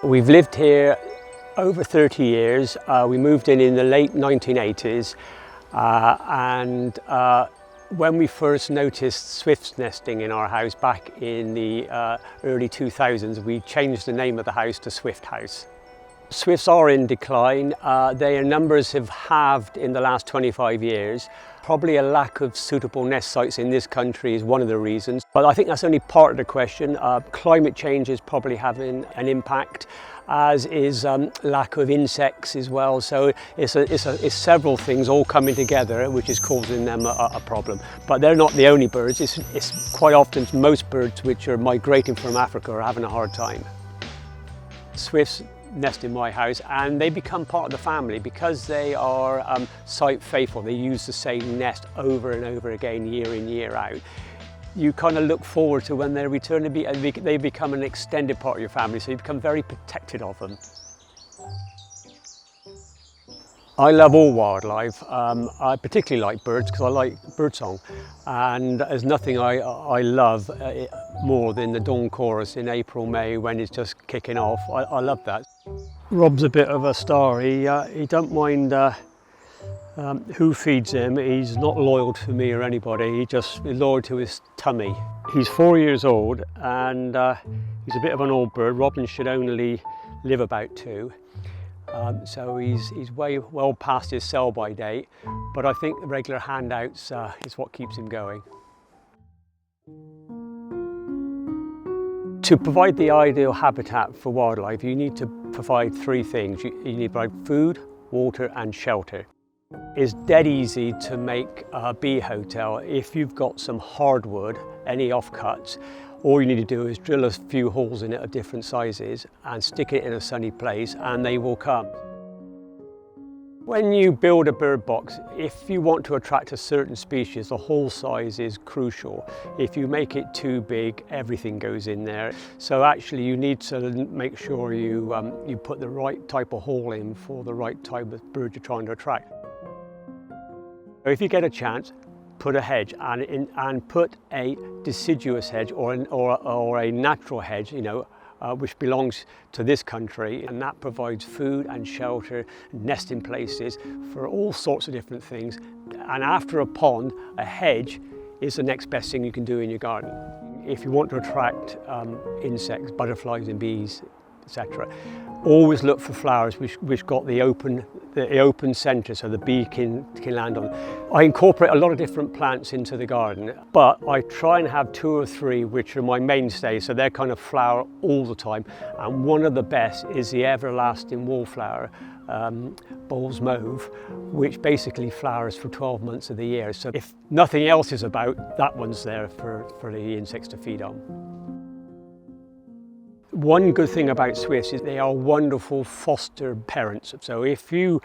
We've lived here over 30 years. We moved in the late 1980s when we first noticed swifts nesting in our house back in the early 2000s, we changed the name of the house to Swift House. Swifts are in decline. Their numbers have halved in the last 25 years. Probably a lack of suitable nest sites in this country is one of the reasons, but I think that's only part of the question. Climate change is probably having an impact, as is lack of insects as well. So it's several things all coming together which is causing them a problem. But they're not the only birds. It's quite often most birds which are migrating from Africa are having a hard time. Swifts nest in my house and they become part of the family because they are site faithful. They use the same nest over and over again, year in, year out. You kind of look forward to when they return, they become an extended part of your family, so you become very protected of them. I love all wildlife. I particularly like birds because I like birdsong, and there's nothing I love more than the dawn chorus in April, May when it's just kicking off. I love that. Rob's a bit of a star. He don't mind who feeds him. He's not loyal to me or anybody. He just is loyal to his tummy. He's 4 years old and he's a bit of an old bird. Robin should only live about 2. So he's way well past his sell-by date, but I think the regular handouts is what keeps him going. To provide the ideal habitat for wildlife, you need to provide 3 things. You need to provide food, water and shelter. It's dead easy to make a bee hotel if you've got some hardwood, any offcuts. All you need to do is drill a few holes in it of different sizes and stick it in a sunny place and they will come. When you build a bird box, if you want to attract a certain species, the hole size is crucial. If you make it too big, everything goes in there. So actually you need to make sure you put the right type of hole in for the right type of bird you're trying to attract. If you get a chance, put a hedge and put a deciduous hedge or a natural hedge, which belongs to this country, and that provides food and shelter, nesting places for all sorts of different things. And after a pond, a hedge is the next best thing you can do in your garden. If you want to attract insects, butterflies and bees, etc., always look for flowers which got the open centre so the bee can land on. I incorporate a lot of different plants into the garden, but I try and have 2 or 3 which are my mainstay, so they're kind of flower all the time. And one of the best is the everlasting wallflower, Bull's Mauve, which basically flowers for 12 months of the year. So if nothing else is about, that one's there for the insects to feed on. One good thing about swifts is they are wonderful foster parents. So if you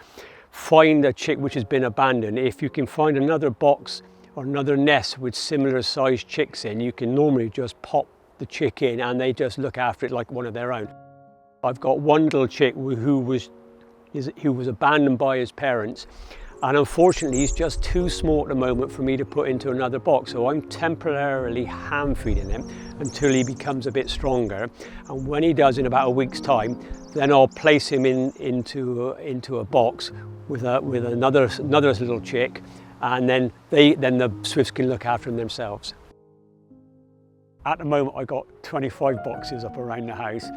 find a chick which has been abandoned, if you can find another box or another nest with similar sized chicks in, you can normally just pop the chick in and they just look after it like one of their own. I've got one little chick who was abandoned by his parents, and unfortunately he's just too small at the moment for me to put into another box, so I'm temporarily hand feeding him until he becomes a bit stronger, and when he does in about a week's time, then I'll place him into a box with another little chick, and then the swifts can look after them themselves. At the moment I've got 25 boxes up around the house.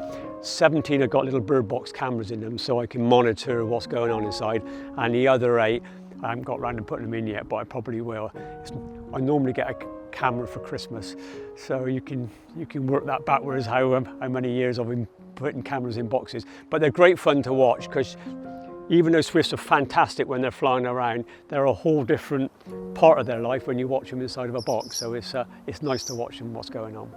17 have got little bird box cameras in them so I can monitor what's going on inside, and the other 8 I haven't got around to putting them in yet, but I probably will. I normally get a camera for Christmas, so you can work that backwards how many years I've been putting cameras in boxes. But they're great fun to watch because even though swifts are fantastic when they're flying around, they're a whole different part of their life when you watch them inside of a box. So it's nice to watch them what's going on.